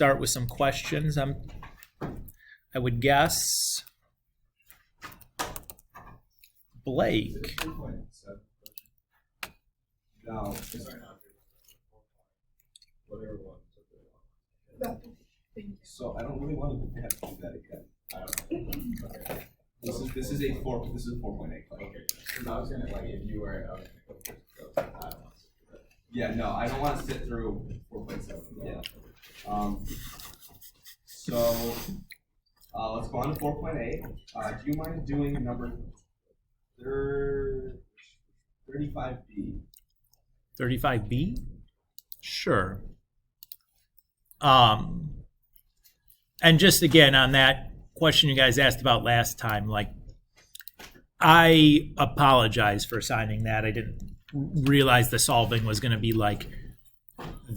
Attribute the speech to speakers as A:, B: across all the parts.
A: start with some questions. I would guess Blake.
B: No. So I don't really want to have to do that again. I don't know. Okay. This is a 4.8. Okay. Because I was gonna if you were yeah, no, I don't want to sit through 4.7. Yeah. So let's go on to 4.8. Do you mind doing number 35B?
A: 35B? Sure. And just again on that question you guys asked about last time, I apologize for signing that. I didn't realize the solving was going to be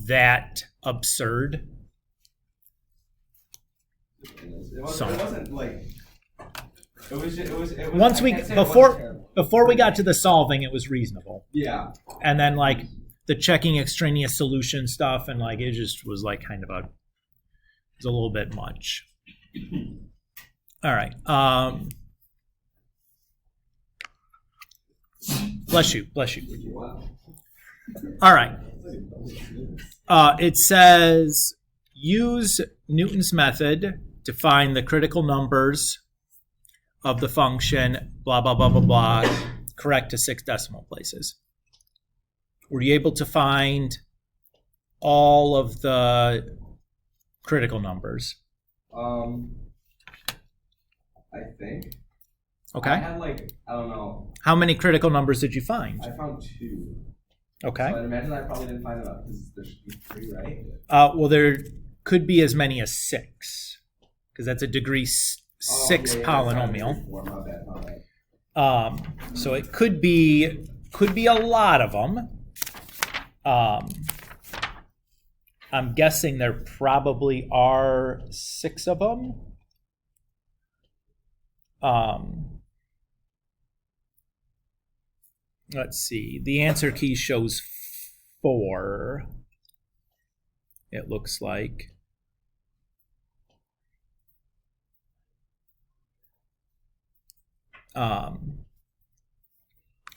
A: that absurd.
B: It wasn't
A: once before we got to the solving, it was reasonable.
B: Yeah.
A: And then the checking extraneous solution stuff and it just was kind of it was a little bit much. All right. Bless you. All right. It says use Newton's method to find the critical numbers of the function, blah, blah, blah, blah, blah, correct to 6 decimal places. Were you able to find all of the critical numbers?
B: I think.
A: Okay.
B: I had I don't know.
A: How many critical numbers did you find?
B: I found 2.
A: Okay.
B: So I'd imagine I probably didn't find enough because there should be 3, right?
A: Well, there could be as many as 6 because that's a degree 6 polynomial.
B: My bad.
A: So it could be a lot of them. I'm guessing there probably are 6 of them. Let's see. The answer key shows 4. It looks like. All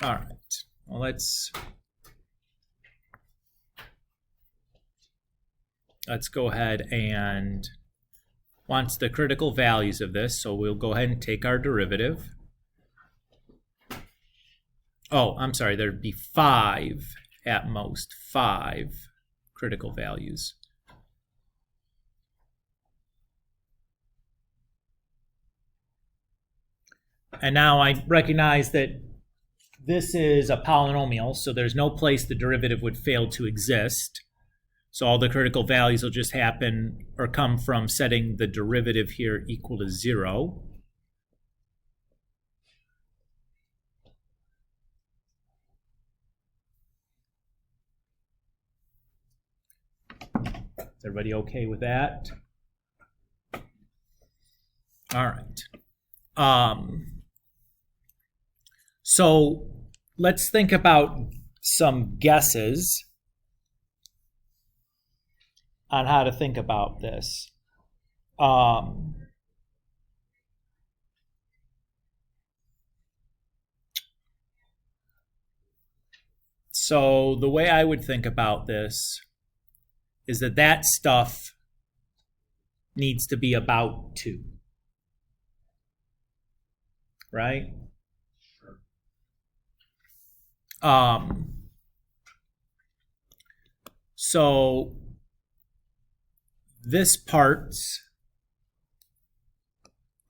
A: right. Well, let's go ahead and wants the critical values of this, so we'll go ahead and take our derivative. Oh, I'm sorry, there'd be 5 at most, 5 critical values. And now I recognize that this is a polynomial, so there's no place the derivative would fail to exist. So all the critical values will just happen or come from setting the derivative here equal to 0. Is everybody okay with that? All right. So let's think about some guesses on how to think about this. So the way I would think about this is that stuff needs to be about 2. Right? So this part's,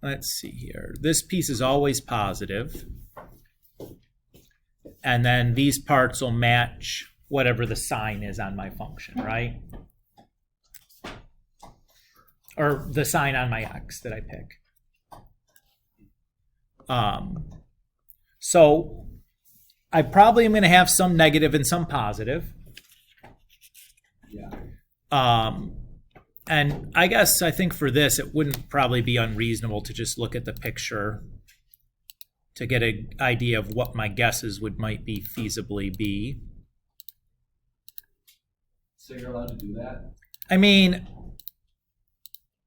A: let's see here, this piece is always positive, and then these parts will match whatever the sign is on my function, right? Or the sign on my x that I pick. So I probably am going to have some negative and some positive.
B: Yeah.
A: And I think for this, it wouldn't probably be unreasonable to just look at the picture to get an idea of what my guesses might feasibly be.
B: So you're allowed to do that?
A: I mean,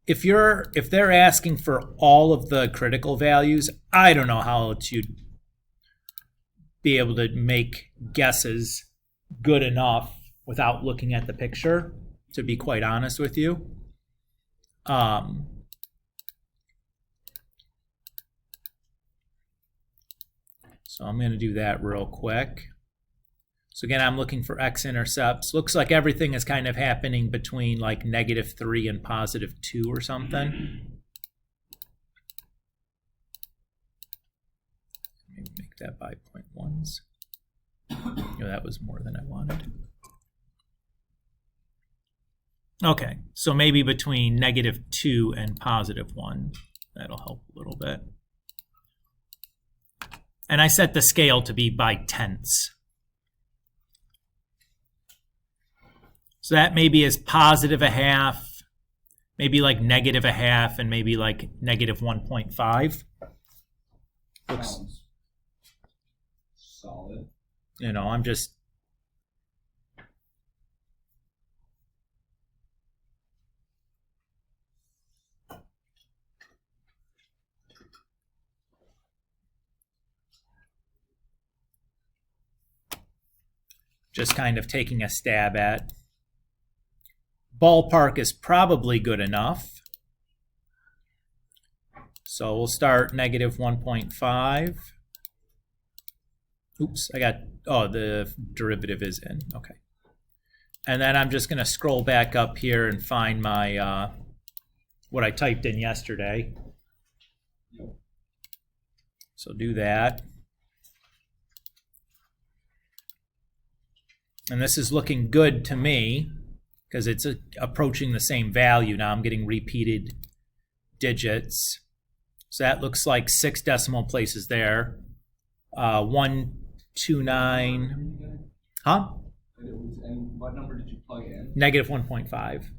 A: if they're asking for all of the critical values, I don't know how to be able to make guesses good enough without looking at the picture, to be quite honest with you. So I'm going to do that real quick. So again, I'm looking for x-intercepts. Looks like everything is kind of happening between like -3 and +2 or something. Maybe make that by 0.1s. That was more than I wanted. Okay, so maybe between -2 and +1. That'll help a little bit. And I set the scale to be by tenths. So that maybe is +0.5, maybe like -0.5, and maybe like -1.5. Looks,
B: solid.
A: I'm just kind of taking a stab at. Ballpark is probably good enough. So we'll start -1.5. Oops, the derivative is in. Okay. And then I'm just going to scroll back up here and find my, what I typed in yesterday. So do that. And this is looking good to me because it's approaching the same value. Now I'm getting repeated digits. So that looks like 6 decimal places there. 129. Huh?
B: And what number did you plug in?
A: -1.5.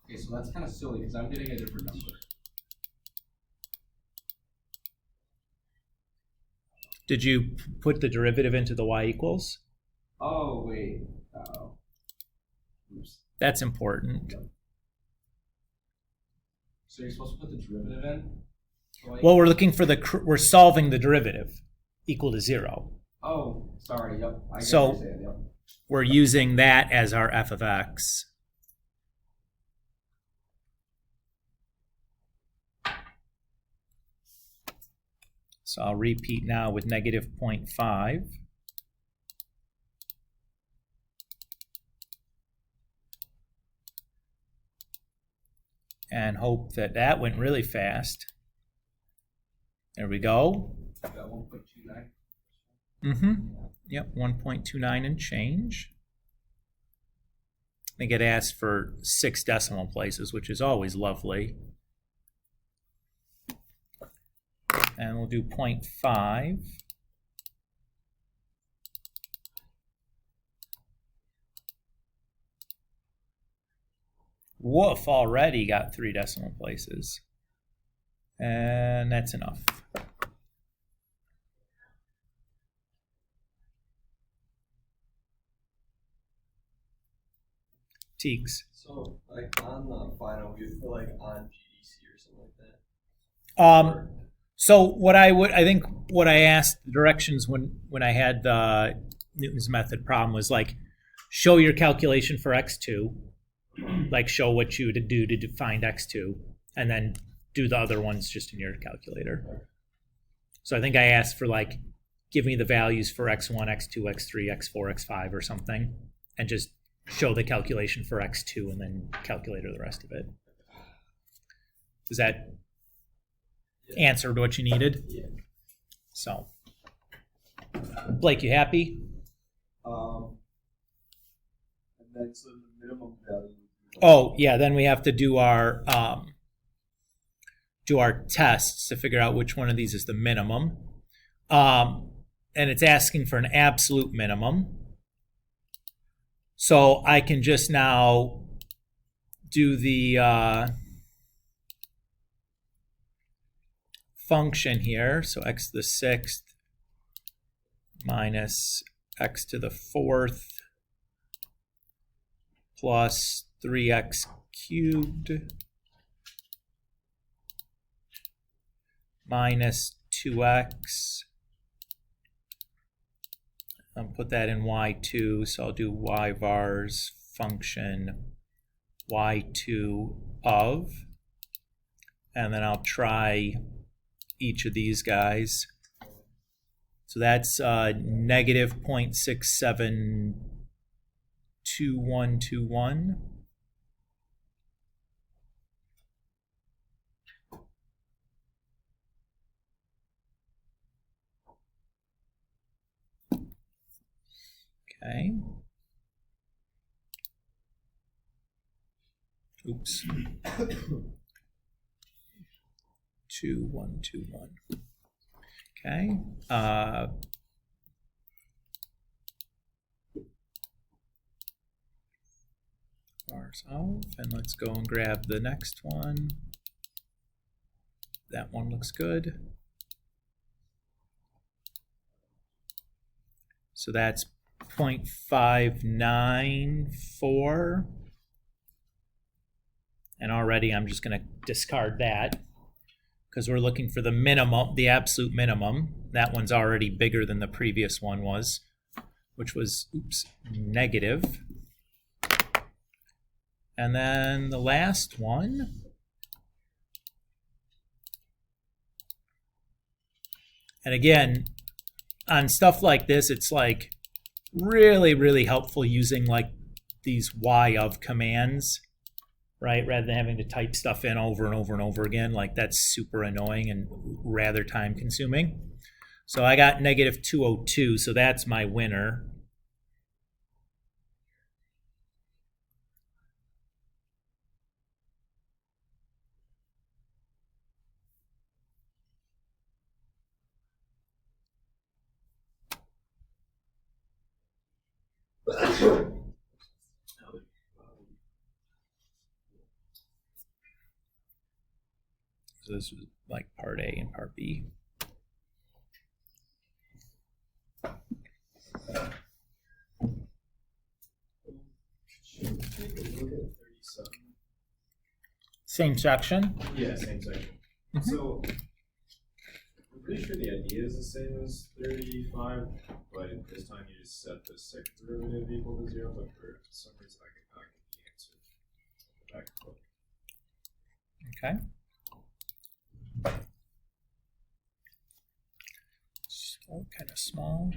B: Okay, so that's kind of silly because I'm getting a different number.
A: Did you put the derivative into the y equals?
B: Oh, wait. Oops.
A: That's important.
B: So you're supposed to put the derivative in?
A: Well, we're solving the derivative equal to 0.
B: Oh, sorry. Yep. I
A: So
B: what you're saying, yep.
A: We're using that as our f of x. So I'll repeat now with -0.5. And hope that that went really fast. There we go.
B: Got 1.29.
A: Yep, 1.29 and change. I think it asked for 6 decimal places, which is always lovely. And we'll do 0.5. Woof, already got 3 decimal places. And that's enough. Teagues.
C: So, like on the final, we would put like on GDC or something like that.
A: So what I asked the directions when I had the Newton's method problem was like, show your calculation for x2, like show what you would do to find x2, and then do the other ones just in your calculator. So I think I asked for like, give me the values for x1, x2, x3, x4, x5 or something, and just show the calculation for x2 and then calculator the rest of it. Does that answer what you needed?
C: Yeah.
A: So, Blake, you happy?
C: And then so the minimum value.
A: Oh yeah, then we have to do our tests to figure out which one of these is the minimum. And it's asking for an absolute minimum. So I can just now do the function here. So x to the 6th minus x to the 4th plus 3x cubed minus 2x. I'll put that in y2, so I'll do y vars function y2 of, and then I'll try each of these guys. So that's negative 0.672121. Okay. Oops. 2121. Okay. Bars off, and let's go and grab the next one. That one looks good. So that's 0.594. And already I'm just going to discard that because we're looking for the minimum, the absolute minimum. That one's already bigger than the previous one was, which was, oops, negative. And then the last one. And again, on stuff like this, it's like really, really helpful using like these y of commands, right? Rather than having to type stuff in over and over and over again. Like that's super annoying and rather time consuming. So I got negative 202, so that's my winner. So this was like part A and part B. Same section?
B: Yeah, same section. So I'm pretty sure the idea is the same as 35, but this time you just set the second derivative equal to 0, but for some reason I could not get the answer back and forth.
A: Okay. Still kind of small.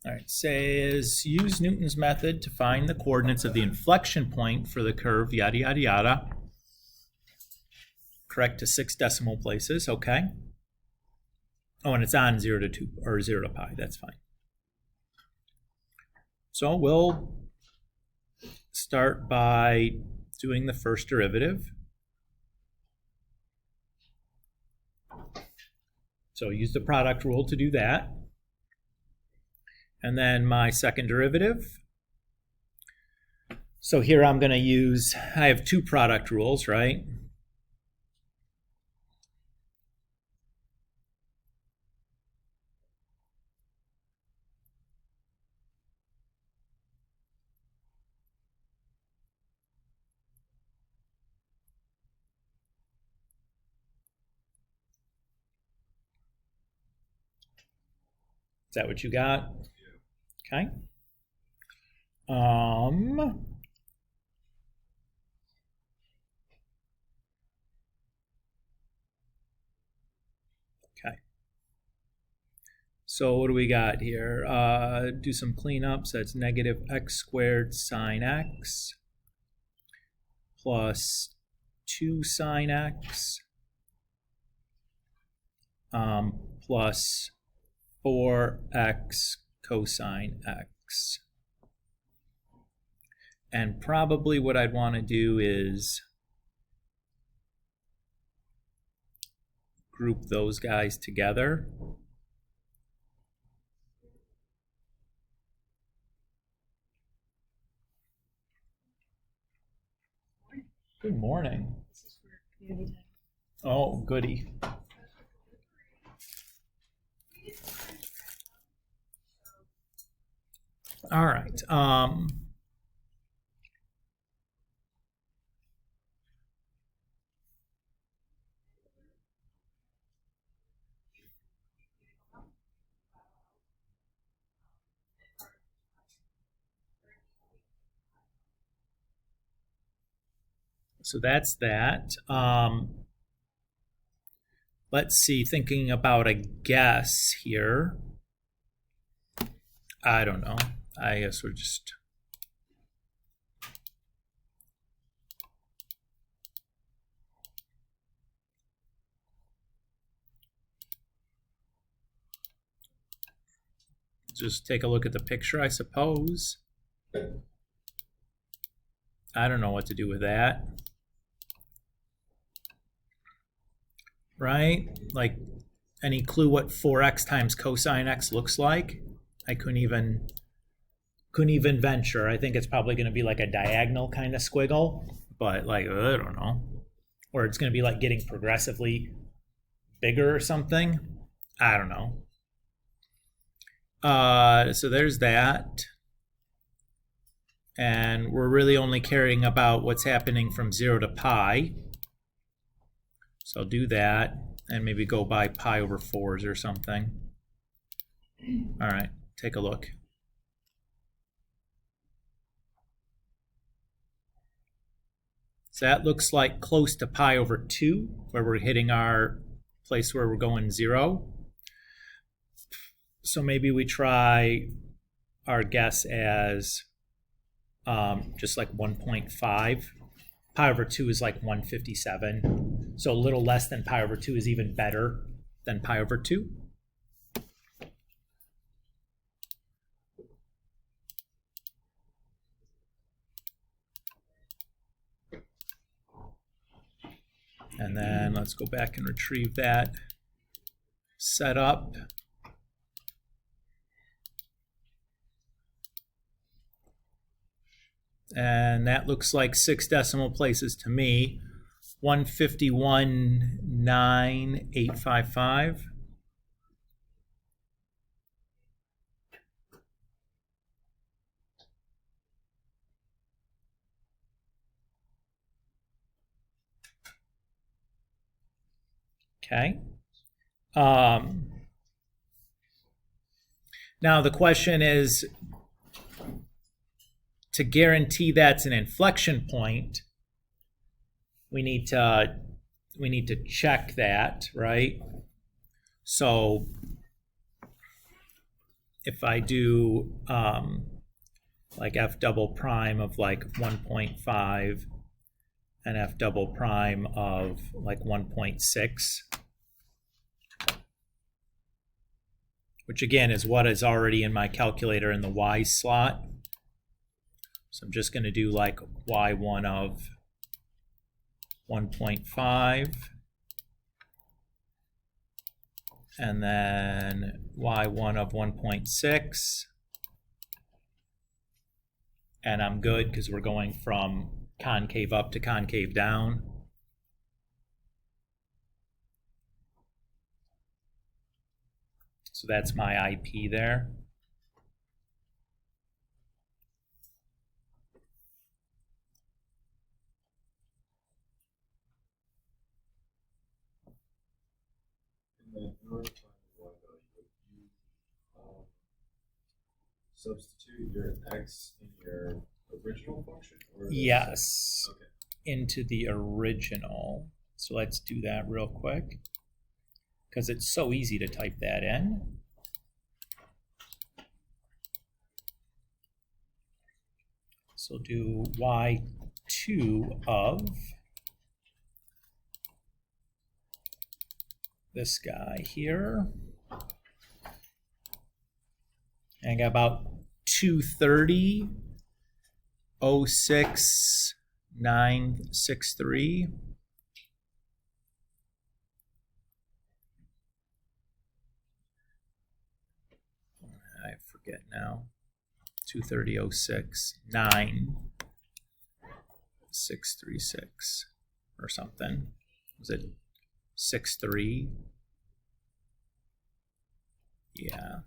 A: All right, says use Newton's method to find the coordinates of the inflection point for the curve, yada, yada, yada. Correct to 6 decimal places, okay. Oh, and it's on 0 to 2, or 0 to pi, that's fine. So we'll start by doing the first derivative. So use the product rule to do that. And then my second derivative. So here I'm going to use, I have 2 product rules, right? Is that what you got? Okay. Okay. So what do we got here? Do some cleanups. That's negative x squared sine x plus 2 sine x plus 4x cosine x. And probably what I'd want to do is group those guys together. Good morning. Oh, goody. All right. So that's that. Let's see, thinking about a guess here. I don't know. I guess we're just... just take a look at the picture, I suppose. I don't know what to do with that. Right? Like, any clue what 4x times cosine x looks like? I couldn't even venture. I think it's probably going to be like a diagonal kind of squiggle, but like, I don't know. Or it's going to be like getting progressively bigger or something. I don't know. So there's that. And we're really only caring about what's happening from 0 to pi. So I'll do that and maybe go by pi over 4s or something. All right, take a look. So that looks like close to pi over 2, where we're hitting our place where we're going 0. So maybe we try our guess as just like 1.5. Pi over 2 is like 157. So a little less than pi over 2 is even better than pi over 2. And then let's go back and retrieve that setup. And that looks like 6 decimal places to me. 151,985. Okay. Now the question is, to guarantee that's an inflection point, we need to check that, right? So if I do like f double prime of like 1.5 and f double prime of like 1.6, which again is what is already in my calculator in the y slot. So I'm just going to do like y1 of 1.5 and then y1 of 1.6, and I'm good because we're going from concave up to concave down. So that's my IP there.
B: In order to find the y value, you substitute your x in your original function? Or
A: Yes,
B: okay.
A: Into the original. So let's do that real quick, because it's so easy to type that in. So do y2 of this guy here. And I got about 230.06963. I forget now. 230.069.636 or something. Was it 6.3? Yeah.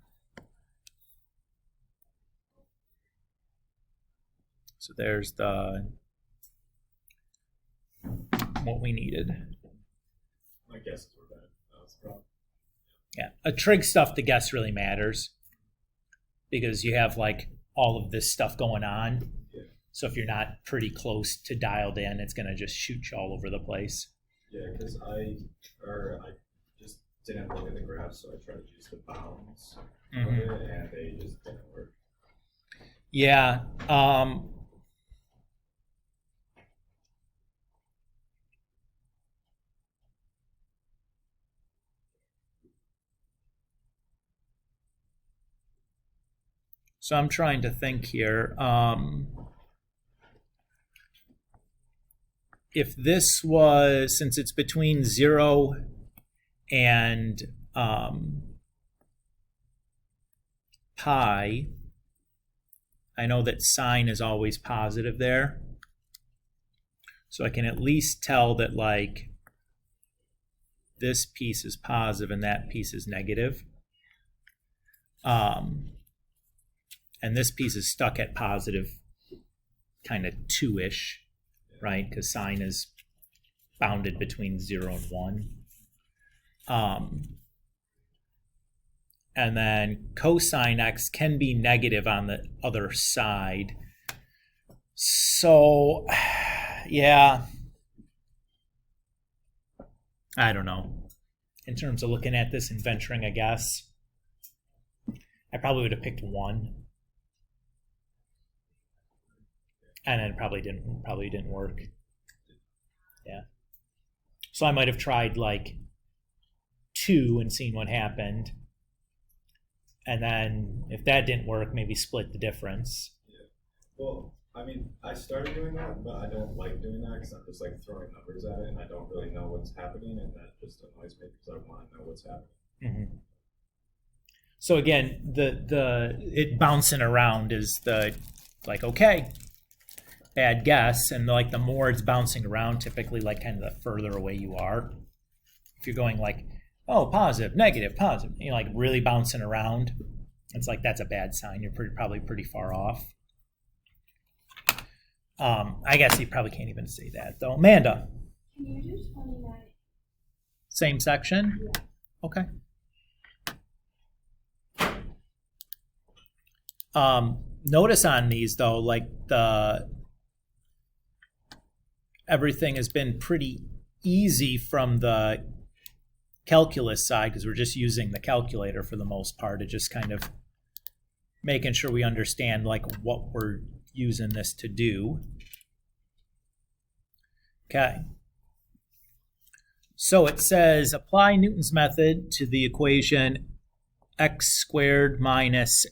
A: So there's the what we needed.
B: My guesses were bad. That was the problem.
A: Yeah, a trig stuff, the guess really matters because you have like all of this stuff going on.
B: Yeah.
A: So if you're not pretty close to dialed in, it's going to just shoot you all over the place.
B: Yeah, because I just didn't look at the graph, so I tried to use the bounds of it, and they just didn't work.
A: Yeah. So I'm trying to think here. If this was, since it's between 0 and pi, I know that sine is always positive there. So I can at least tell that, like, this piece is positive and that piece is negative. And this piece is stuck at positive kind of 2-ish, right? Because sine is bounded between 0 and 1. And then cosine x can be negative on the other side. So, yeah, I don't know. In terms of looking at this and venturing a guess, I probably would have picked 1. And then probably didn't work. Yeah. So I might have tried like 2 and seen what happened. And then if that didn't work, maybe split the difference.
B: Yeah. Well, I mean, I started doing that, but I don't like doing that because I'm just like throwing numbers at it and I don't really know what's happening, and that just annoys me because I want to know what's happening.
A: Mm-hmm. So again, the it bouncing around is the, like, okay, bad guess, and like the more it's bouncing around, typically like kind of the further away you are. If you're going like, oh, positive, negative, positive, you know, like really bouncing around, it's like that's a bad sign. You're probably pretty far off. I guess you probably can't even say that though. Amanda.
D: Can you do 29?
A: Same section?
D: Yeah.
A: Okay. Notice on these though, like everything has been pretty easy from the calculus side because we're just using the calculator for the most part. It's just kind of making sure we understand like what we're using this to do. Okay. So it says apply Newton's method to the equation x squared minus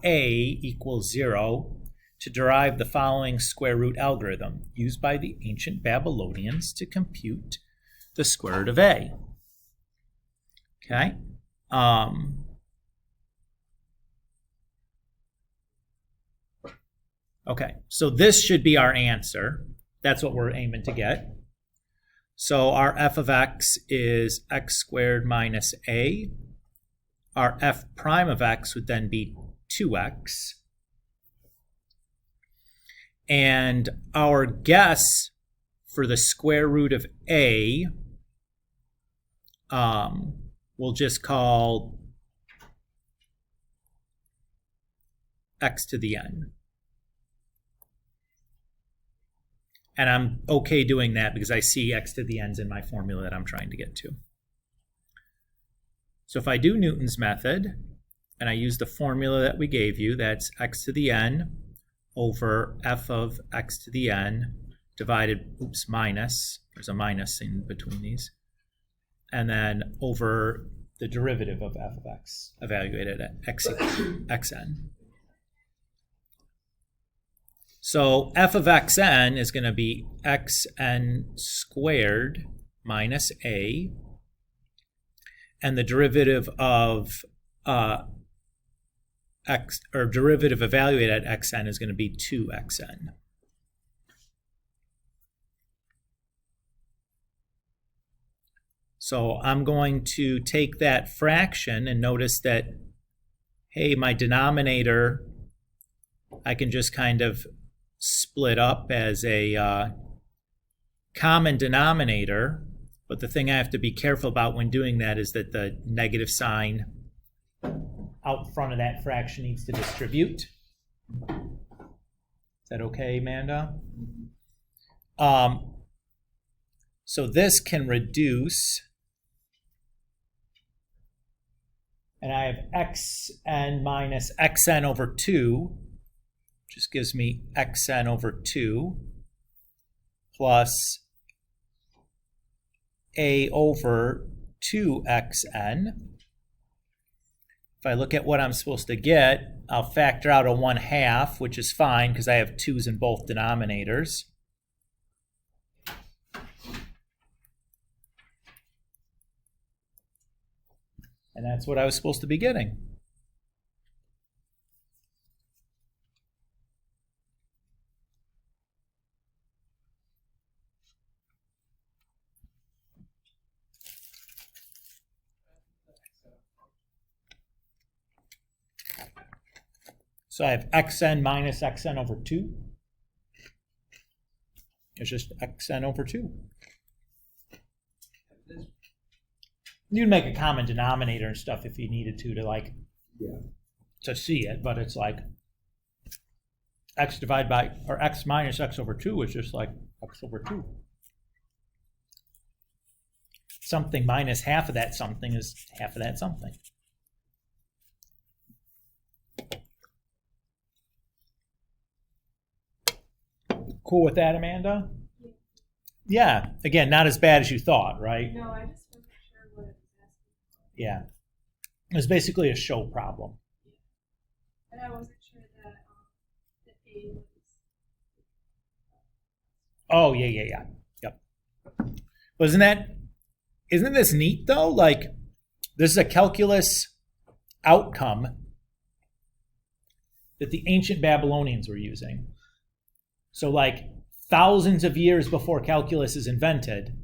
A: a equals 0 to derive the following square root algorithm used by the ancient Babylonians to compute the square root of a. Okay. Okay, so this should be our answer. That's what we're aiming to get. So our f of x is x squared minus a. Our f prime of x would then be 2x. And our guess for the square root of a, we'll just call x to the n. And I'm okay doing that because I see x to the n's in my formula that I'm trying to get to. So if I do Newton's method, and I use the formula that we gave you, that's x to the n over f of x to the n divided, minus, there's a minus in between these, and then over the derivative of f of x, evaluated at x equals xn. So f of xn is going to be xn squared minus a, and the derivative of x, or derivative evaluated at xn, is going to be 2xn. So I'm going to take that fraction and notice that, hey, my denominator, I can just kind of split up as a common denominator, but the thing I have to be careful about when doing that is that the negative sign out front of that fraction needs to distribute. that okay, Amanda? So this can reduce, and I have xn minus xn over 2, just gives me xn over 2 plus a over 2xn. If I look at what I'm supposed to get, I'll factor out a 1/2, which is fine because I have 2's in both denominators. And that's what I was supposed to be getting. So I have xn minus xn over 2. It's just xn over 2. You'd make a common denominator and stuff if you needed to like to see it, but it's like x divided by, or x minus x over 2 is just like x over 2. Something minus half of that something is half of that something. Cool with that, Amanda? Yeah. Again, not as bad as you thought, right?
D: No, I just wasn't sure what it was asking.
A: Yeah. It was basically a show problem.
D: And I wasn't sure that the A was.
A: Oh, yeah. Yep. But isn't this neat though? Like, this is a calculus outcome that the ancient Babylonians were using. So like thousands of years before calculus is invented,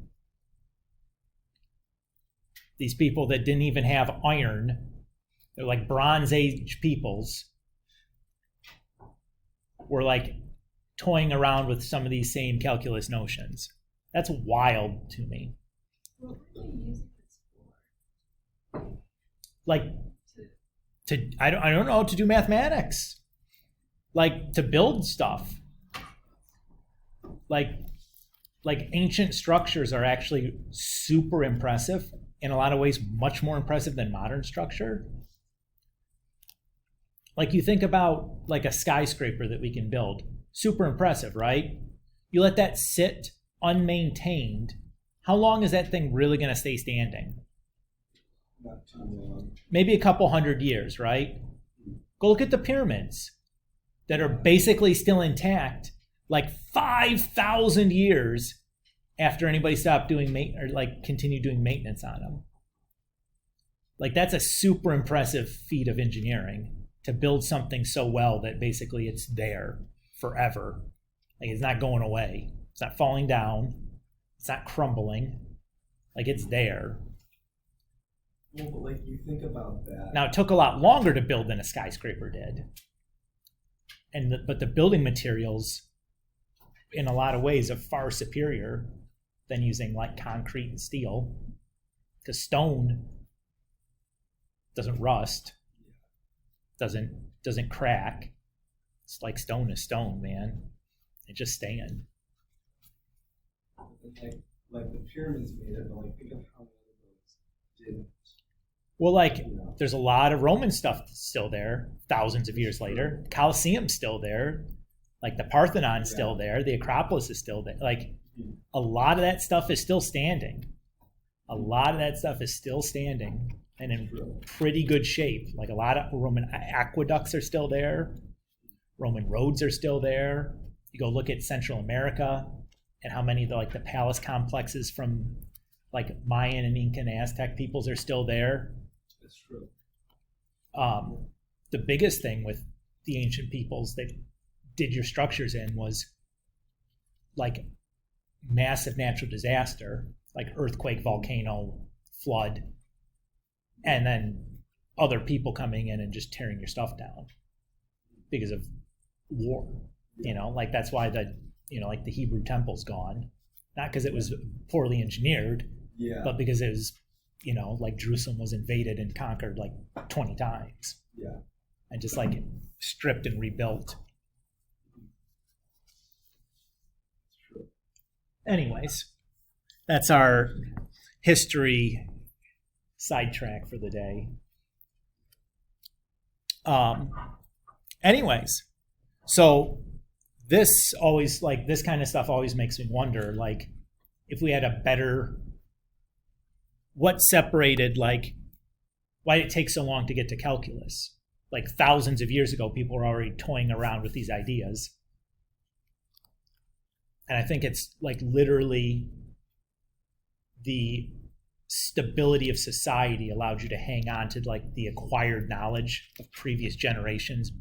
A: these people that didn't even have iron, they're like Bronze Age peoples, were like toying around with some of these same calculus notions. That's wild to me.
D: What were they using this for?
A: Like I don't know, to do mathematics. Like to build stuff. Like ancient structures are actually super impressive, in a lot of ways much more impressive than modern structure. Like you think about like a skyscraper that we can build, super impressive, right? You let that sit unmaintained, how long is that thing really going to stay standing?
C: Not too long.
A: Maybe a couple 100 years, right? Go look at the pyramids that are basically still intact, like 5,000 years after anybody stopped doing or like continued doing maintenance on them. Like that's a super impressive feat of engineering, to build something so well that basically it's there forever. Like it's not going away. It's not falling down. It's not crumbling. Like it's there.
C: Well, but like you think about that.
A: Now it took a lot longer to build than a skyscraper did. But the building materials in a lot of ways are far superior than using like concrete and steel. Because stone doesn't rust, doesn't crack. It's like stone is stone, man. It just stand.
C: Like the pyramids made it, but like think of how many of those didn't.
A: Well, like there's a lot of Roman stuff still there thousands of years later. Colosseum's still there. Like the Parthenon's still there. The Acropolis is still there. Like a lot of that stuff is still standing. A lot of that stuff is still standing and in pretty good shape. Like a lot of Roman aqueducts are still there. Roman roads are still there. You go look at Central America and how many of the palace complexes from like Mayan and Inca and Aztec peoples are still there.
C: That's true.
A: The biggest thing with the ancient peoples that did your structures in was like massive natural disaster, like earthquake, volcano, flood, and then other people coming in and just tearing your stuff down because of war. Like that's why like the Hebrew temple's gone, not because it was poorly engineered, but because it was, like Jerusalem was invaded and conquered like 20 times.
C: Yeah.
A: And just like stripped and rebuilt. anyways, that's our history sidetrack for the day. Anyways, so this always, like, this kind of stuff always makes me wonder, like, if we had a better, what separated, like, why did it take so long to get to calculus? Like, thousands of years ago, people were already toying around with these ideas. And I think it's, like, literally the stability of society allowed you to hang on to, like, the acquired knowledge of previous generations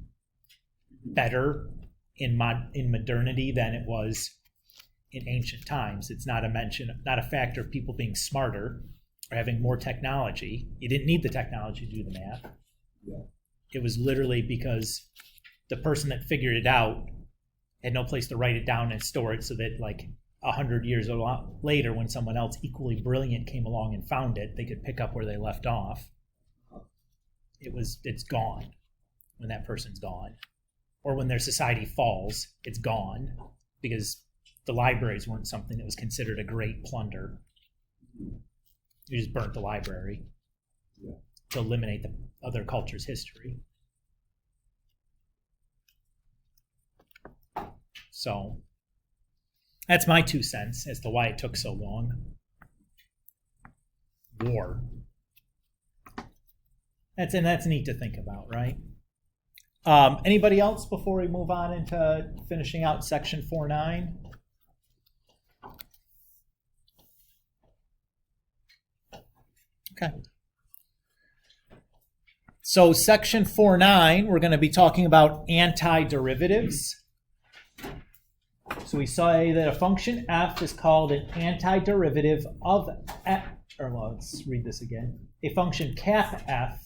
A: better in modernity than it was in ancient times. It's not a factor of people being smarter or having more technology. You didn't need the technology to do the math.
C: Yeah.
A: It was literally because the person that figured it out had no place to write it down and store it, so that, like, 100 years later, when someone else equally brilliant came along and found it, they could pick up where they left off. It's gone when that person's gone. Or when their society falls, it's gone because the libraries weren't something that was considered a great plunder. You just burnt the library to eliminate the other culture's history. So that's my 2 cents as to why it took so long. War. That's neat to think about, right? Anybody else before we move on into finishing out section 4.9? Okay. So section 4.9, we're going to be talking about antiderivatives. So we say that a function f is called an antiderivative of f, or well, let's read this again. A function cap f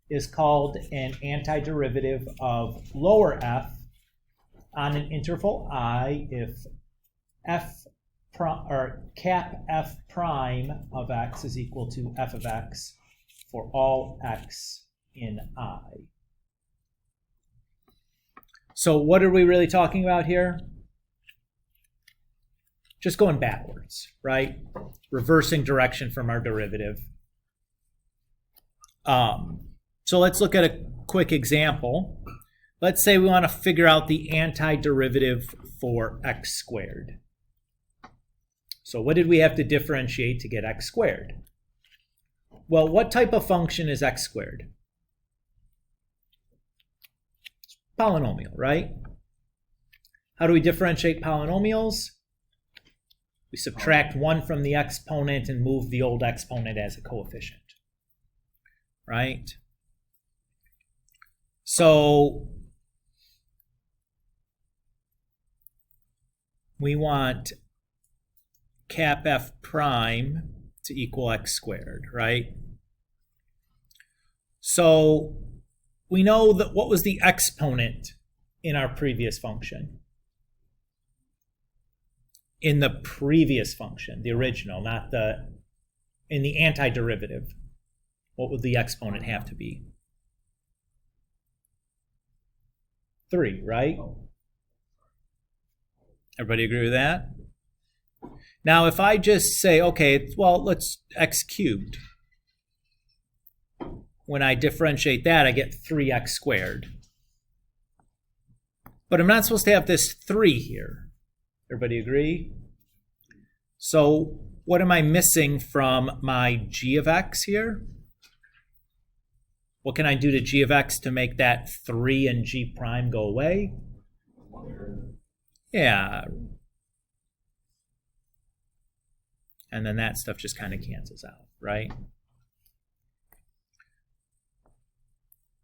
A: is called an antiderivative of lower f on an interval I if cap f prime of x is equal to f of x for all x in I. So what are we really talking about here? Just going backwards, right? Reversing direction from our derivative. So let's look at a quick example. Let's say we want to figure out the antiderivative for x squared. So what did we have to differentiate to get x squared? Well, what type of function is x squared? It's polynomial, right? How do we differentiate polynomials? We subtract 1 from the exponent and move the old exponent as a coefficient, right? So we want cap f prime to equal x squared, right? So we know that what was the exponent in our previous function? In the previous function, the original, not in the antiderivative, what would the exponent have to be? 3, right? Everybody agree with that? Now, if I just say, okay, well, let's x cubed. When I differentiate that, I get 3x squared. But I'm not supposed to have this 3 here. Everybody agree? So what am I missing from my g of x here? What can I do to g of x to make that 3 and g prime go away? Yeah. And then that stuff just kind of cancels out, right?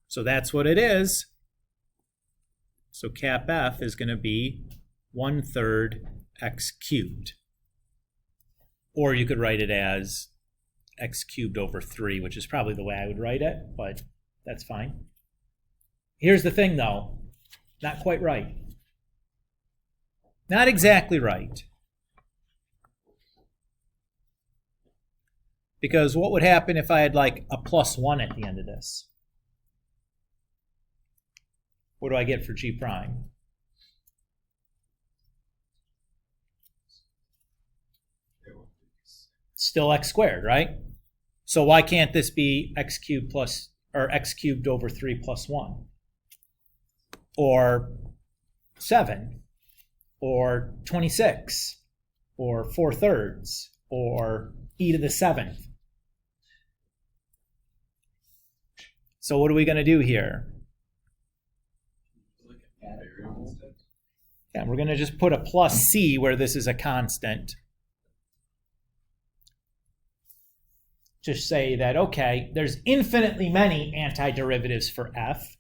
A: So that's what it is. So cap f is going to be 1/3 x cubed. Or you could write it as x cubed over 3, which is probably the way I would write it, but that's fine. Here's the thing, though. Not quite right. Not exactly right. Because what would happen if I had like a +1 at the end of this? What do I get for g prime? Still x squared, right? So why can't this be x cubed plus, or x cubed over 3 plus 1? Or 7? Or 26? Or 4/3? Or e to the 7th? So what are we going to do here? Yeah, we're going to just put a plus c where this is a constant. Just say that, okay, there's infinitely many antiderivatives for f,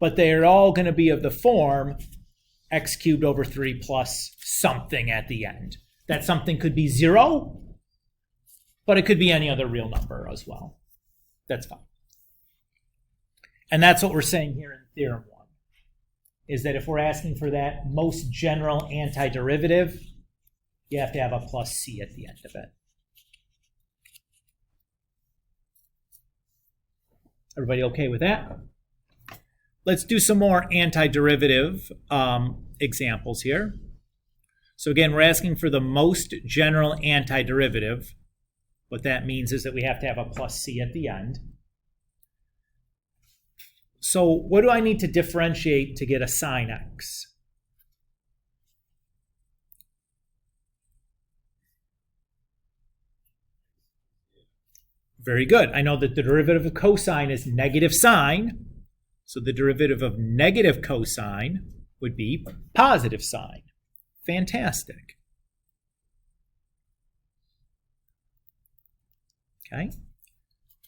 A: but they're all going to be of the form x cubed over 3 plus something at the end. That something could be 0, but it could be any other real number as well. That's fine. And that's what we're saying here in theorem 1, is that if we're asking for that most general antiderivative, you have to have a plus c at the end of it. Everybody okay with that? Let's do some more antiderivative examples here. So again, we're asking for the most general antiderivative. What that means is that we have to have a plus c at the end. So what do I need to differentiate to get a sine x? Very good. I know that the derivative of cosine is negative sine. So the derivative of negative cosine would be positive sine. Fantastic. Okay.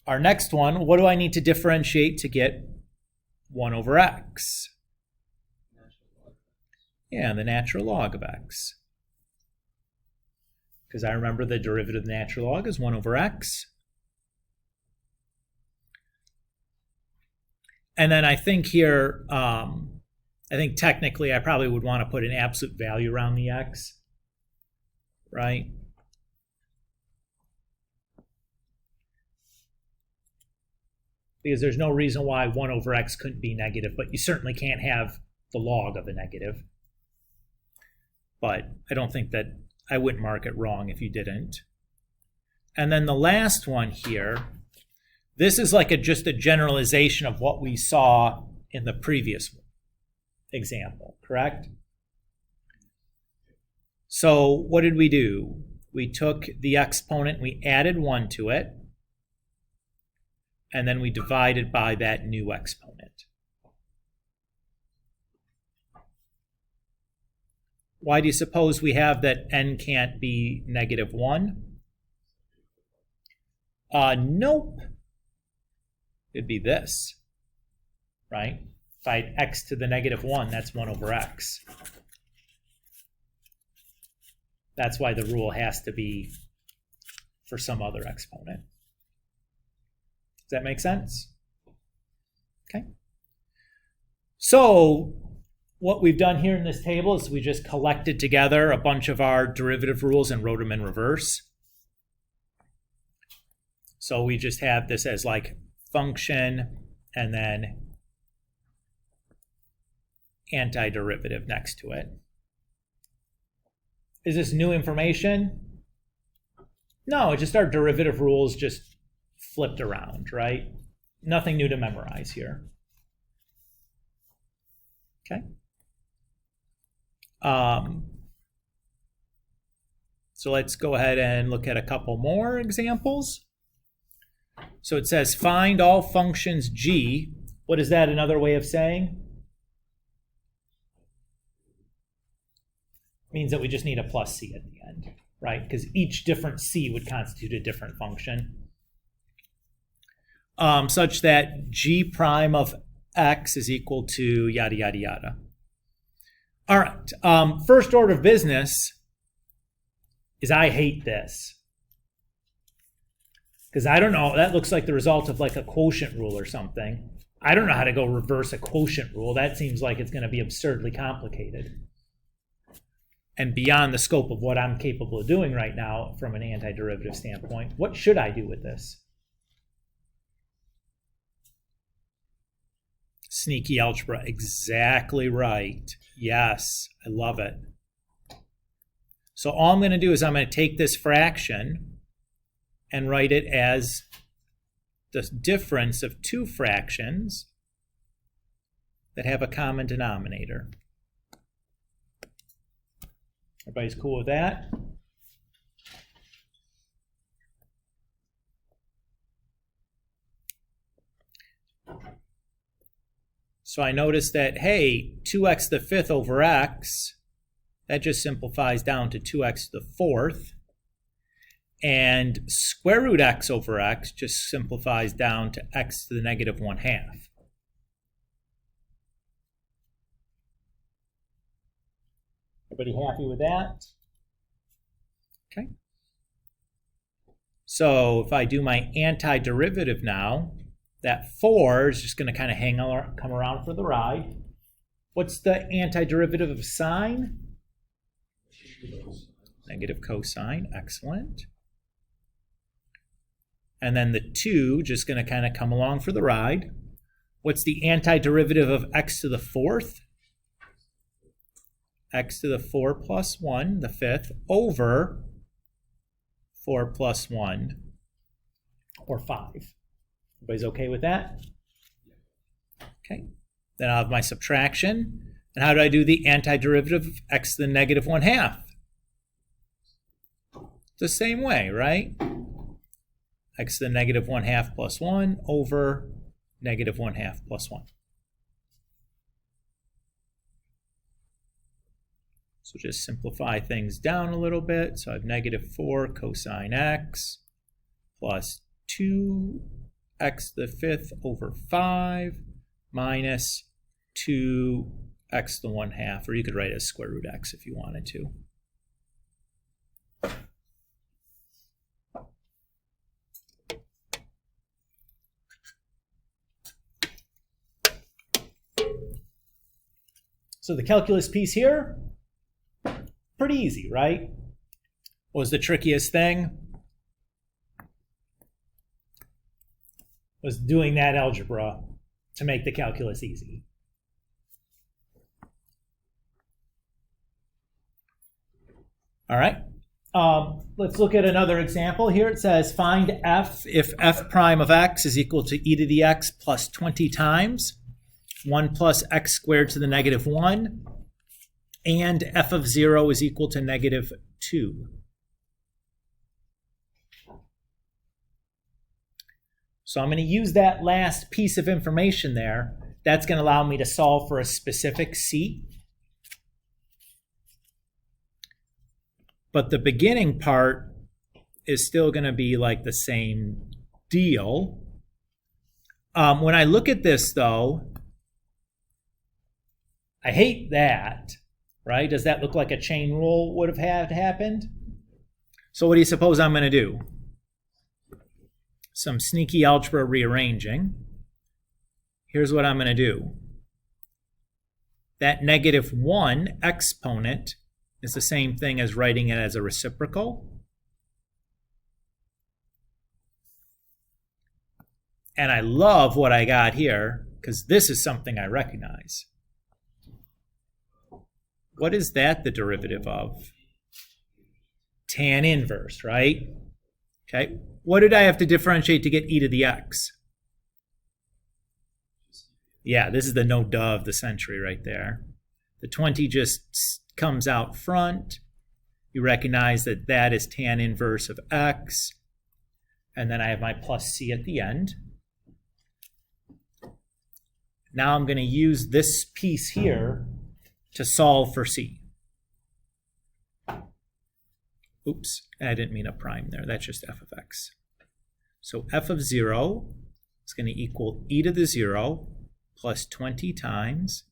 A: Our next one, what do I need to differentiate to get 1 over x? Yeah, the natural log of x. Because I remember the derivative of the natural log is 1 over x. And then I think here, I think technically I probably would want to put an absolute value around the x, right? Because there's no reason why 1 over x couldn't be negative, but you certainly can't have the log of a negative. But I don't think that I wouldn't mark it wrong if you didn't. And then the last one here, this is like just a generalization of what we saw in the previous example, correct? So what did we do? We took the exponent, we added 1 to it, and then we divided by that new exponent. Why do you suppose we have that n can't be negative 1? Nope. It'd be this, right? If I had x to the negative 1, that's 1 over x. That's why the rule has to be for some other exponent. Does that make sense? Okay. So what we've done here in this table is we just collected together a bunch of our derivative rules and wrote them in reverse. So we just have this as like function and then antiderivative next to it. Is this new information? No, just our derivative rules just flipped around, right? Nothing new to memorize here. Okay. So let's go ahead and look at a couple more examples. So it says find all functions g. What is that another way of saying? Means that we just need a plus c at the end, right? Because each different c would constitute a different function. Such that g prime of x is equal to yada, yada, yada. All right, first order of business is I hate this. Because I don't know, that looks like the result of like a quotient rule or something. I don't know how to go reverse a quotient rule. That seems like it's going to be absurdly complicated and beyond the scope of what I'm capable of doing right now from an antiderivative standpoint. What should I do with this? Sneaky algebra, exactly right. Yes, I love it. So all I'm going to do is I'm going to take this fraction and write it as the difference of two fractions that have a common denominator. Everybody's cool with that? So I noticed that, hey, 2x to the fifth over x, that just simplifies down to 2x to the fourth. And square root x over x just simplifies down to x to the negative 1/2. Everybody happy with that? Okay. So if I do my antiderivative now, that 4 is just going to kind of come around for the ride. What's the antiderivative of sine? Negative cosine. Excellent. And then the 2 just going to kind of come along for the ride. What's the antiderivative of x to the fourth? X to the 4 plus 1, the fifth, over 4 plus 1, or 5. Everybody's okay with that? Okay. Then I'll have my subtraction. And how do I do the antiderivative of x to the negative 1/2? The same way, right? X to the negative 1/2 plus 1 over negative 1/2 plus 1. So just simplify things down a little bit. So I have negative 4 cosine x plus 2x to the fifth over 5 minus 2x to the 1/2, or you could write it as square root x if you wanted to. So the calculus piece here, pretty easy, right? What was the trickiest thing? Was doing that algebra to make the calculus easy. All right. Let's look at another example here. It says find f if f prime of x is equal to e to the x plus 20 times 1 plus x squared to the negative 1, and f of 0 is equal to negative 2. So I'm going to use that last piece of information there. That's going to allow me to solve for a specific c. But the beginning part is still going to be like the same deal. When I look at this, though, I hate that, right? Does that look like a chain rule would have had happened? So what do you suppose I'm going to do? Some sneaky algebra rearranging. Here's what I'm going to do. That negative 1 exponent is the same thing as writing it as a reciprocal. And I love what I got here, because this is something I recognize. What is that the derivative of? Tan inverse, right? Okay. What did I have to differentiate to get e to the x? Yeah, this is the no duh of the century right there. The 20 just comes out front. You recognize that that is tan inverse of x. And then I have my plus c at the end. Now I'm going to use this piece here to solve for c. Oops, I didn't mean a prime there. That's just f of x. So f of 0 is going to equal e to the 0 plus 20 times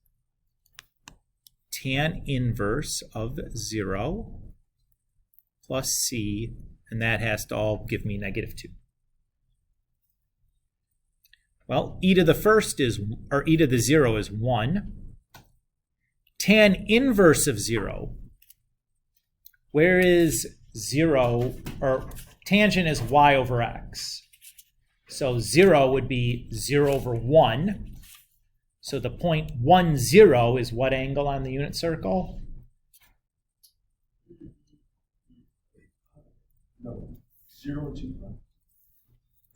A: tan inverse of 0 plus c, and that has to all give me negative 2. Well, e to the first is, or e to the 0 is 1. Tan inverse of 0, where is 0, or tangent is y over x. So 0 would be 0 over 1. So the point 1, 0 is what angle on the unit circle?
C: No, 0 and 2.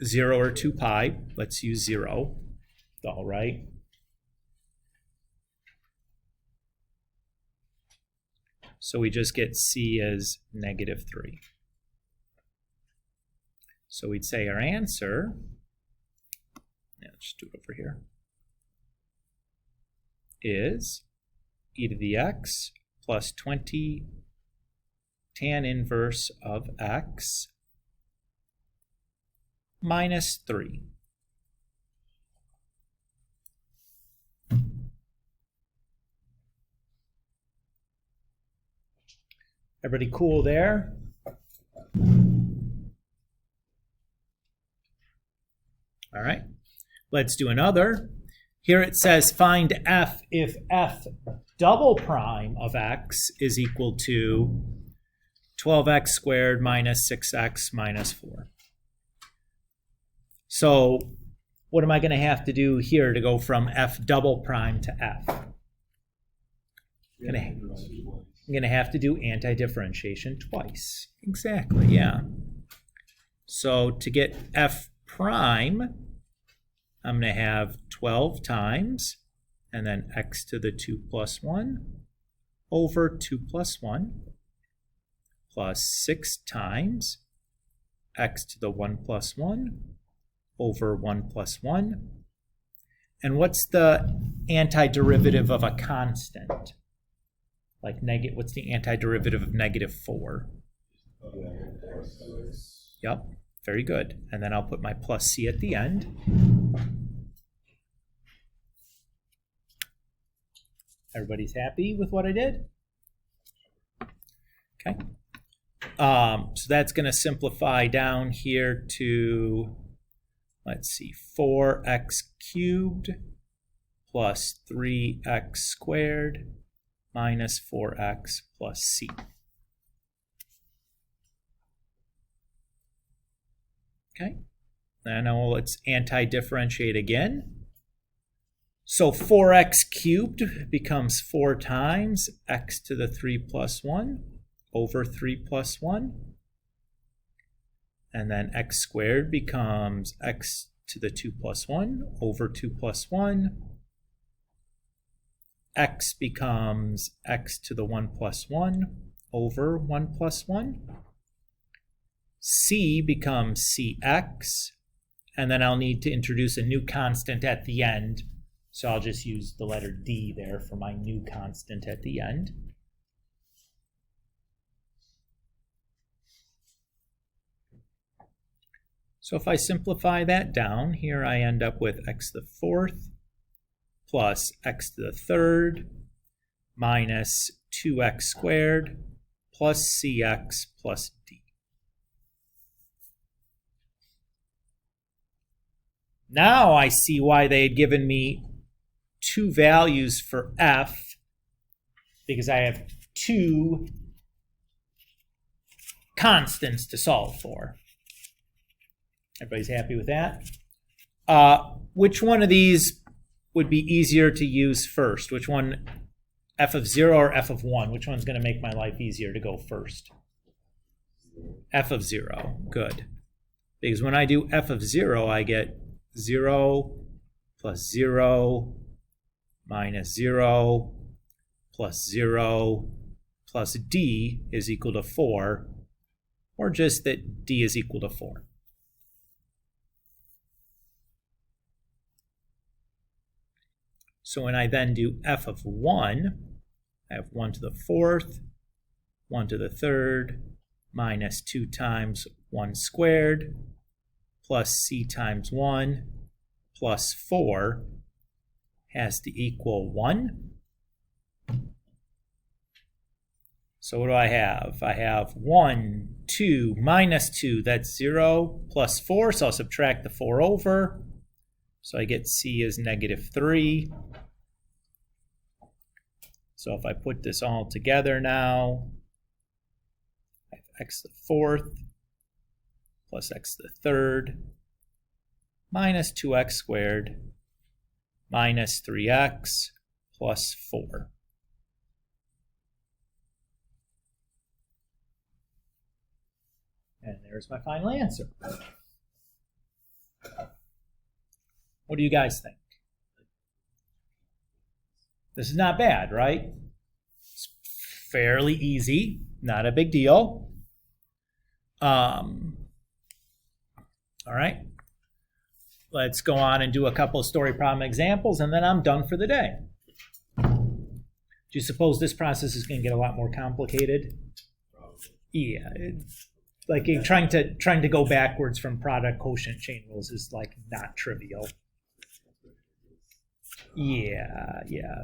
A: 0 or 2 pi. Let's use 0. All right. So we just get c as -3. So we'd say our answer, let's just do it over here, is e to the x plus 20 tan inverse of x minus 3. Everybody cool there? All right, let's do another. Here it says find f if f double prime of x is equal to 12x squared minus 6x minus 4. So what am I going to have to do here to go from f double prime to f? I'm going to have to do anti-differentiation twice. Exactly, yeah. So to get f prime, I'm going to have 12 times, and then x to the 2 plus 1 over 2 plus 1 plus 6 times x to the 1 plus 1 over 1 plus 1. And what's the antiderivative of a constant? Like what's the antiderivative of -4? Yep, very good. And then I'll put my plus c at the end. Everybody's happy with what I did? Okay. So that's going to simplify down here to, let's see, 4x cubed plus 3x squared minus 4x plus c. Okay. Now let's anti-differentiate again. So 4x cubed becomes 4 times x to the 3 plus 1 over 3 plus 1. And then x squared becomes x to the 2 plus 1 over 2 plus 1. X becomes x to the 1 plus 1 over 1 plus 1. C becomes cx. And then I'll need to introduce a new constant at the end. So I'll just use the letter D there for my new constant at the end. So if I simplify that down, here I end up with x to the 4th plus x to the 3rd minus 2x squared plus cx plus d. Now I see why they had given me 2 values for f, because I have 2 constants to solve for. Everybody's happy with that? Which one of these would be easier to use first? Which one, f of 0 or f of 1? Which one's going to make my life easier to go first? F of 0, good. Because when I do f of 0, I get 0 plus 0 minus 0 plus 0 plus d is equal to 4, or just that d is equal to 4. So when I then do f of 1, I have 1 to the 4th, 1 to the 3rd, minus 2 times 1 squared, plus c times 1, plus 4, has to equal 1. So what do I have? I have 1, 2, minus 2, that's 0, plus 4, so I'll subtract the 4 over. So I get c is -3. So if I put this all together now, I have x to the 4th plus x to the 3rd minus 2x squared minus 3x plus 4. And there's my final answer. What do you guys think? This is not bad, right? It's fairly easy, not a big deal. All right. Let's go on and do a couple of story problem examples, and then I'm done for the day. Do you suppose this process is going to get a lot more complicated? Yeah. Like trying to go backwards from product quotient chain rules is like not trivial. Yeah.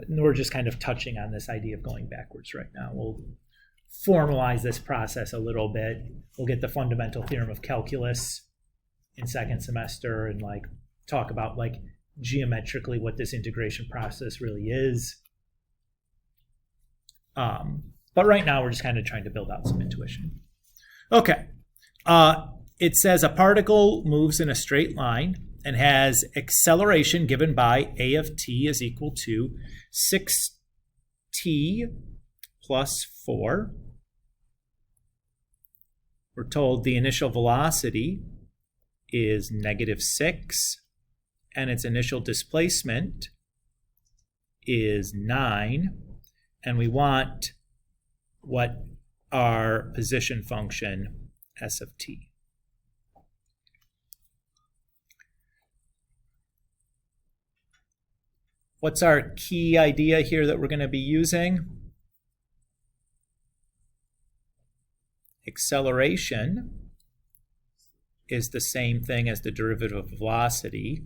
A: And we're just kind of touching on this idea of going backwards right now. We'll formalize this process a little bit. We'll get the fundamental theorem of calculus in second semester and like talk about like geometrically what this integration process really is. But right now we're just kind of trying to build out some intuition. Okay. It says a particle moves in a straight line and has acceleration given by a of t is equal to 6t plus 4. We're told the initial velocity is -6 and its initial displacement is 9, and we want what our position function s of t. What's our key idea here that we're going to be using? Acceleration is the same thing as the derivative of velocity,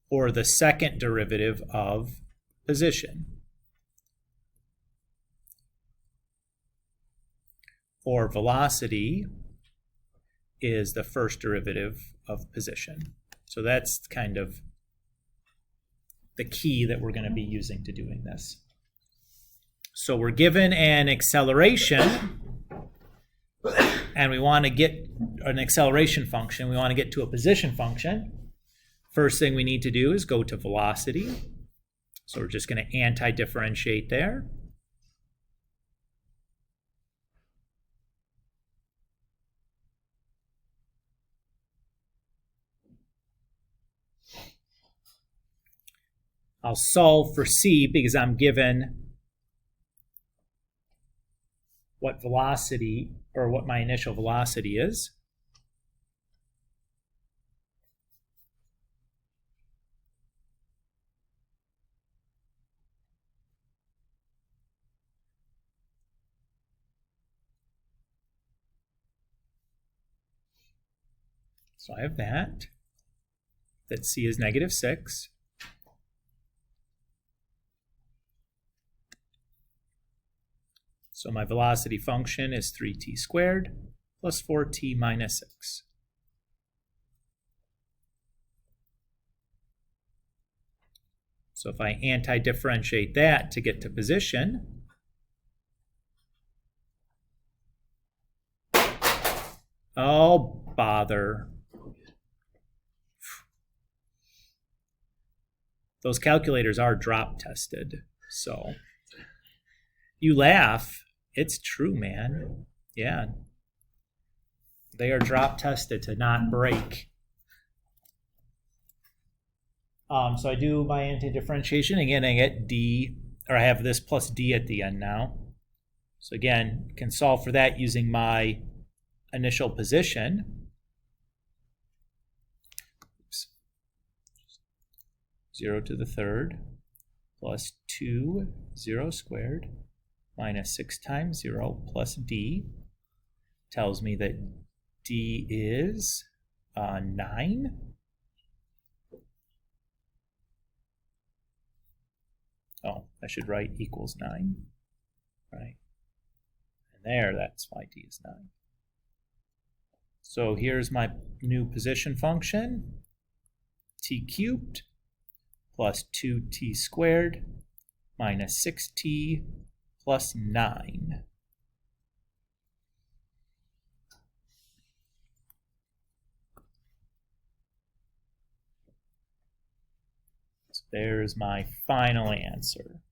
A: or the second derivative of position. Or velocity is the first derivative of position. So that's kind of the key that we're going to be using to doing this. So we're given an acceleration, and we want to get an acceleration function. We want to get to a position function. First thing we need to do is go to velocity. So we're just going to anti-differentiate there. I'll solve for c because I'm given what velocity or what my initial velocity is. So I have that c is -6. So my velocity function is 3t squared plus 4t minus 6. So if I anti-differentiate that to get to position, oh, bother. Those calculators are drop tested, so you laugh. It's true, man. Yeah. They are drop tested to not break. So I do my anti-differentiation. Again, I get d, or I have this plus d at the end now. So again, can solve for that using my initial position. Oops. 0 to the third plus 2, 0 squared, minus 6 times 0 plus d tells me that d is 9. Oh, I should write equals 9, right? And there, that's why d is 9. So here's my new position function, t cubed plus 2t squared minus 6t plus 9. So there's my final answer.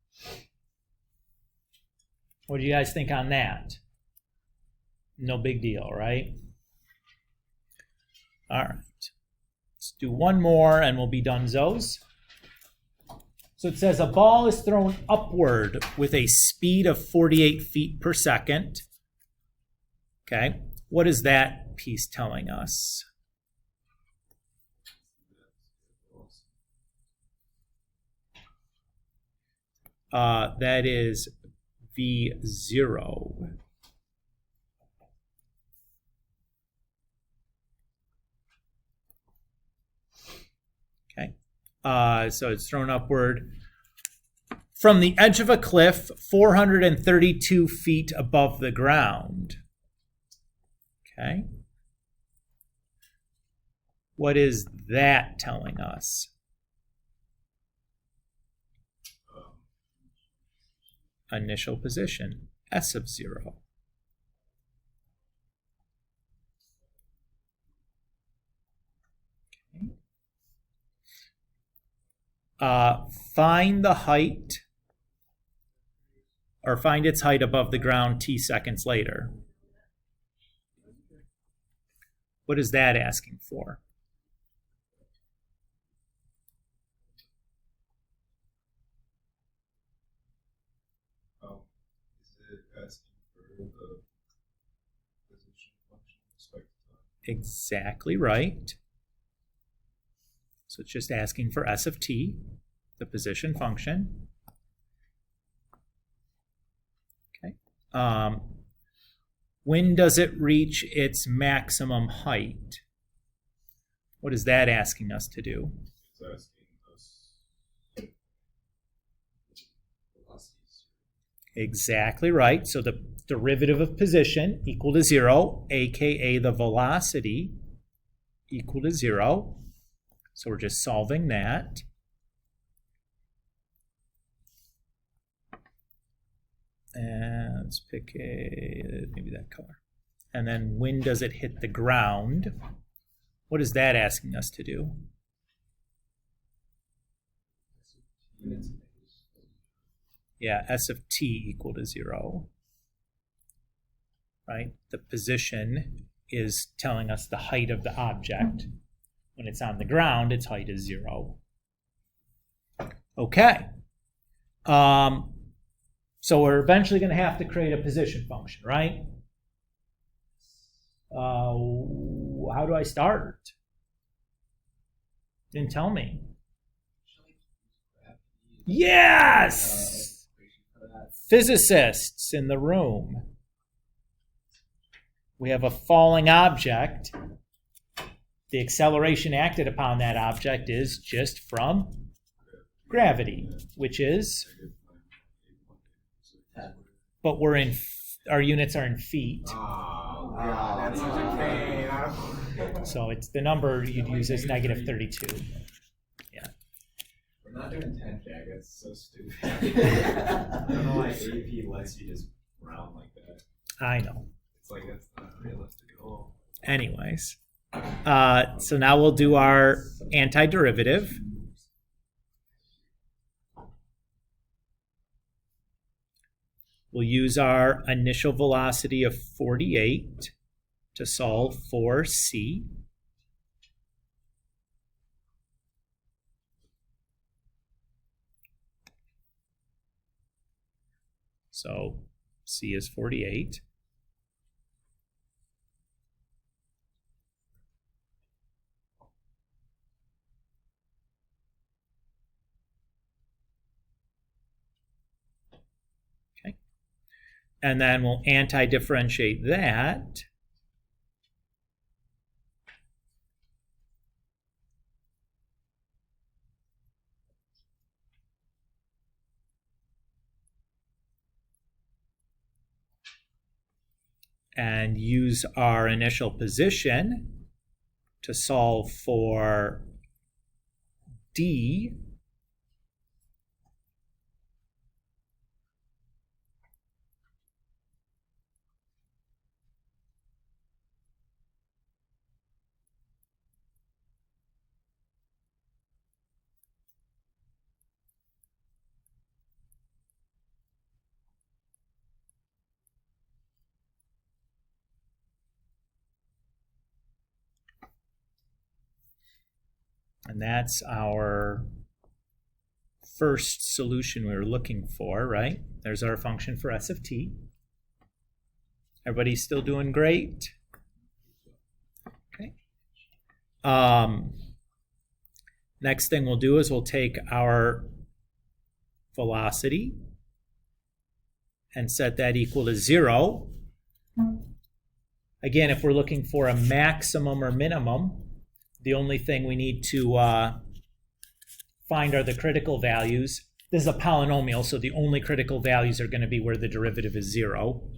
A: What do you guys think on that? No big deal, right? All right. Let's do one more and we'll be donezo. So it says a ball is thrown upward with a speed of 48 feet per second. Okay, what is that piece telling us? That is V0. Okay, so it's thrown upward from the edge of a cliff 432 feet above the ground. Okay. What is that telling us? Initial position, S of 0. Okay. Find the height, or find its height above the ground t seconds later. What is that asking for? Exactly right. So it's just asking for S of t, the position function. Okay. When does it reach its maximum height? What is that asking us to do?
B: It's asking us
A: Exactly right. So the derivative of position equal to 0, aka the velocity equal to 0. So we're just solving that. And let's pick maybe that color. And then when does it hit the ground? What is that asking us to do? Yeah, S of t equal to 0. Right? The position is telling us the height of the object. When it's on the ground, its height is 0. Okay. So we're eventually going to have to create a position function, right? How do I start? Didn't tell me. Yes! Physicists in the room. We have a falling object. The acceleration acted upon that object is just from gravity, which is, but we're in, our units are in feet.
B: Oh, God, that's such a pain.
A: So it's the number you'd use is negative 32. Yeah.
B: We're not doing 10 Jack, that's so stupid. I don't know why AP lets you just round like that.
A: I know.
B: It's like that's not realistic at all.
A: Anyways, so now we'll do our antiderivative. We'll use our initial velocity of 48 to solve for C. So C is 48. Okay. And then we'll anti-differentiate that. And use our initial position to solve for D. And that's our first solution we were looking for, right? There's our function for S of t. Everybody still doing great? Okay. Next thing we'll do is we'll take our velocity and set that equal to 0. Again, if we're looking for a maximum or minimum, the only thing we need to find are the critical values. This is a polynomial, so the only critical values are going to be where the derivative is 0.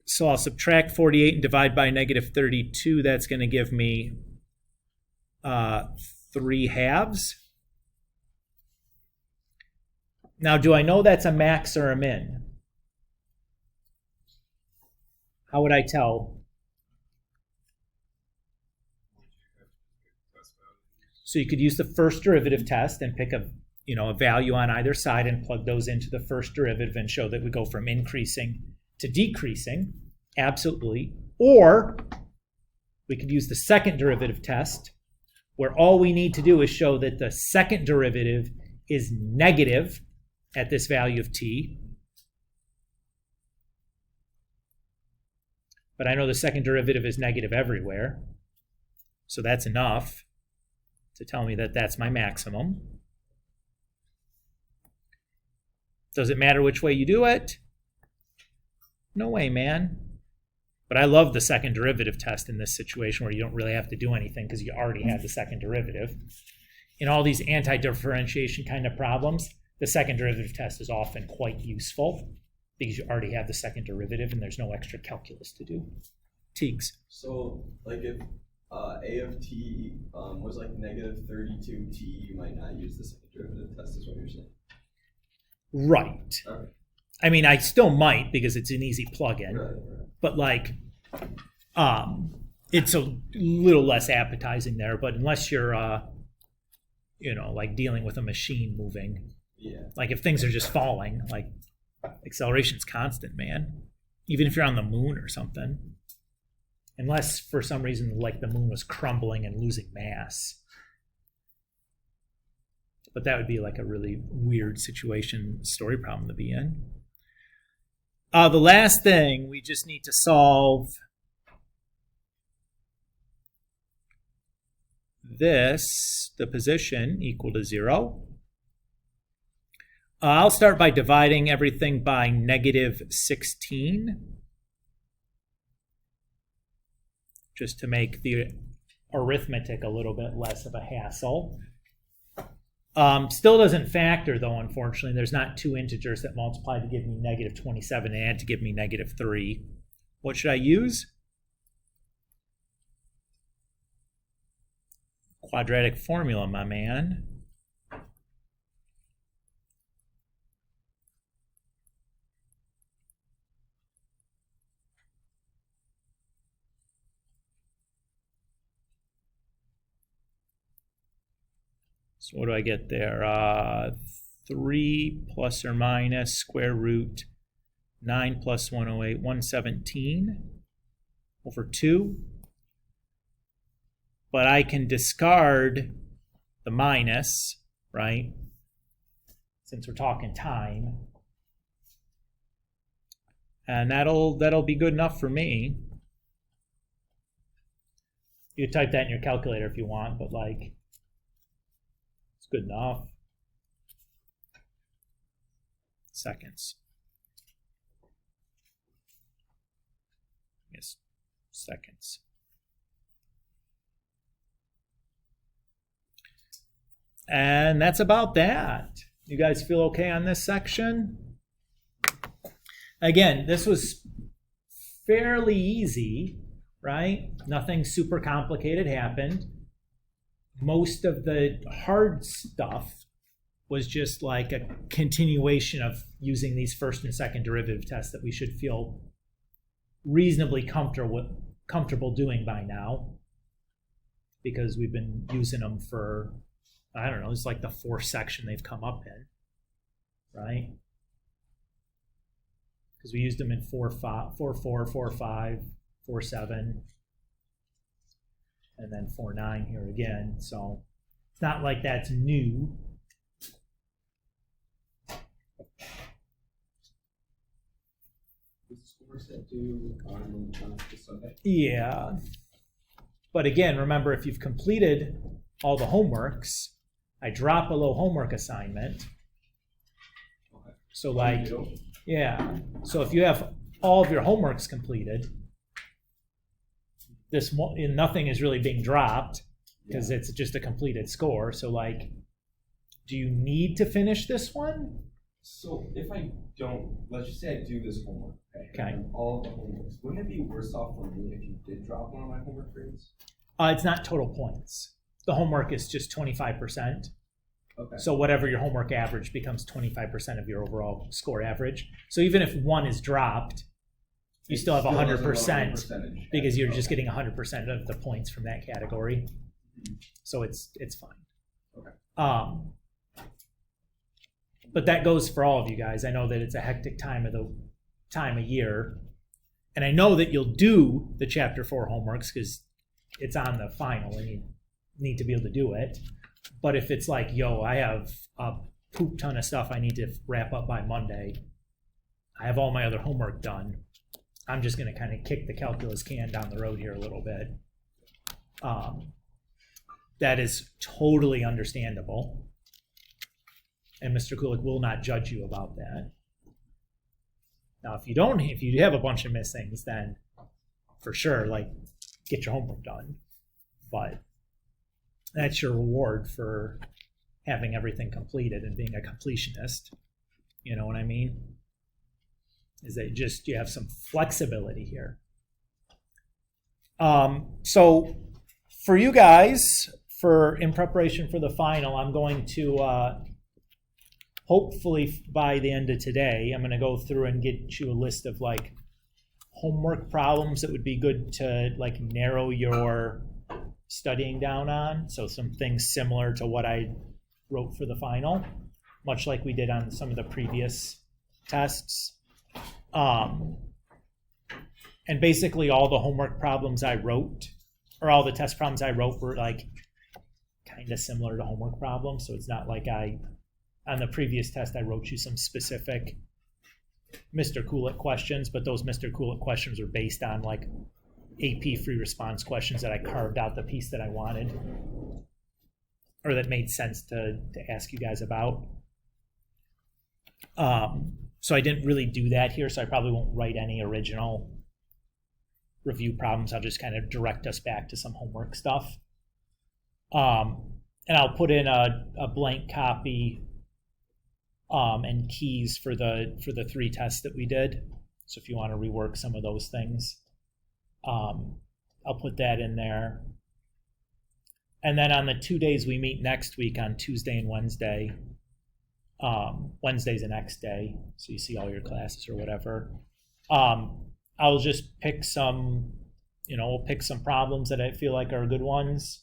A: So I'll subtract 48 and divide by negative 32. That's going to give me 3/2. Now, do I know that's a max or a min? How would I tell? So you could use the first derivative test and pick a value on either side and plug those into the first derivative and show that we go from increasing to decreasing. Absolutely. Or we could use the second derivative test, where all we need to do is show that the second derivative is negative at this value of t. But I know the second derivative is negative everywhere. So that's enough to tell me that that's my maximum. Does it matter which way you do it? No way, man. But I love the second derivative test in this situation where you don't really have to do anything because you already have the second derivative. In all these anti-differentiation kind of problems, the second derivative test is often quite useful because you already have the second derivative and there's no extra calculus to do. Teagues.
C: So, like if a of t was like negative 32t, you might not use the second derivative test, is what you're saying?
A: Right.
C: Okay.
A: I mean, I still might because it's an easy plug-in,
C: Right.
A: but like, it's a little less appetizing there. But unless you're, like dealing with a machine moving,
C: Yeah.
A: like if things are just falling, like acceleration's constant, man. Even if you're on the moon or something, unless for some reason like the moon was crumbling and losing mass. But that would be like a really weird story problem to be in. The last thing, we just need to solve this, the position equal to 0. I'll start by dividing everything by negative 16, just to make the arithmetic a little bit less of a hassle. Still doesn't factor, though, unfortunately. There's not two integers that multiply to give me negative 27 and add to give me negative 3. What should I use? Quadratic formula, my man. So what do I get there? 3 plus or minus square root 9 plus 108, 117 over 2. But I can discard the minus, right? Since we're talking time. And that'll be good enough for me. You can type that in your calculator if you want, but like, it's good enough. Seconds. Yes, seconds. And that's about that. You guys feel okay on this section? Again, this was fairly easy, right? Nothing super complicated happened. Most of the hard stuff was just like a continuation of using these first and second derivative tests that we should feel reasonably comfortable doing by now, because we've been using them for, I don't know, it's like the fourth section they've come up in, right? Because we used them in 4.4, 4.5, 4.7. and then 4.9 here again. So it's not like that's new.
E: Is the school set due on this Sunday?
A: Yeah. But again, remember, if you've completed all the homeworks, I drop a low homework assignment.
E: Okay.
A: So like,
E: You do?
A: yeah. So if you have all of your homeworks completed, nothing is really being dropped because it's just a completed score. So like, do you need to finish this one?
E: So if I don't, let's just say I do this homework,
A: Okay.
E: And all of the homeworks, wouldn't it be worse off for me if you did drop one of my homework grades?
A: It's not total points. The homework is just 25%.
E: Okay.
A: So whatever your homework average becomes 25% of your overall score average. So even if one is dropped, you still have 100% because you're just getting 100% of the points from that category. So it's fine.
E: Okay.
A: But that goes for all of you guys. I know that it's a hectic time of year, and I know that you'll do the chapter 4 homeworks because it's on the final and you need to be able to do it. But if it's like, yo, I have a poop ton of stuff I need to wrap up by Monday, I have all my other homework done, I'm just going to kind of kick the calculus can down the road here a little bit. That is totally understandable. And Mr. Kulik will not judge you about that. Now, if you have a bunch of missings, then for sure, like, get your homework done. But that's your reward for having everything completed and being a completionist. You know what I mean? Is that you have some flexibility here. So for you guys, in preparation for the final, I'm going to hopefully by the end of today, I'm going to go through and get you a list of like homework problems that would be good to like narrow your studying down on. So some things similar to what I wrote for the final, much like we did on some of the previous tests. And basically all the homework problems I wrote, or all the test problems I wrote, were like kind of similar to homework problems. So it's not like on the previous test, I wrote you some specific Mr. Kulik questions, but those Mr. Kulik questions are based on like AP free response questions that I carved out the piece that I wanted, or that made sense to ask you guys about. So I didn't really do that here, so I probably won't write any original review problems. I'll just kind of direct us back to some homework stuff. And I'll put in a blank copy and keys for the 3 tests that we did. So if you want to rework some of those things, I'll put that in there. And then on the 2 days we meet next week, on Tuesday and Wednesday, Wednesday's the next day, so you see all your classes or whatever. I'll just pick some, we'll pick some problems that I feel like are good ones,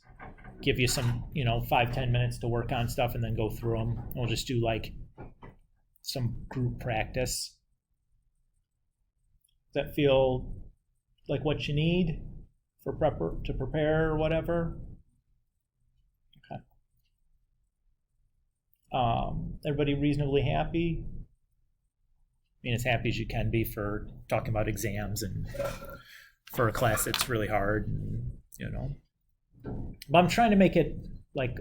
A: give you some, 5-10 minutes to work on stuff, and then go through them. We'll just do like some group practice. Does that feel like what you need for to prepare or whatever? Okay. Everybody reasonably happy? I mean, as happy as you can be for talking about exams and for a class that's really hard, and, But I'm trying to make it like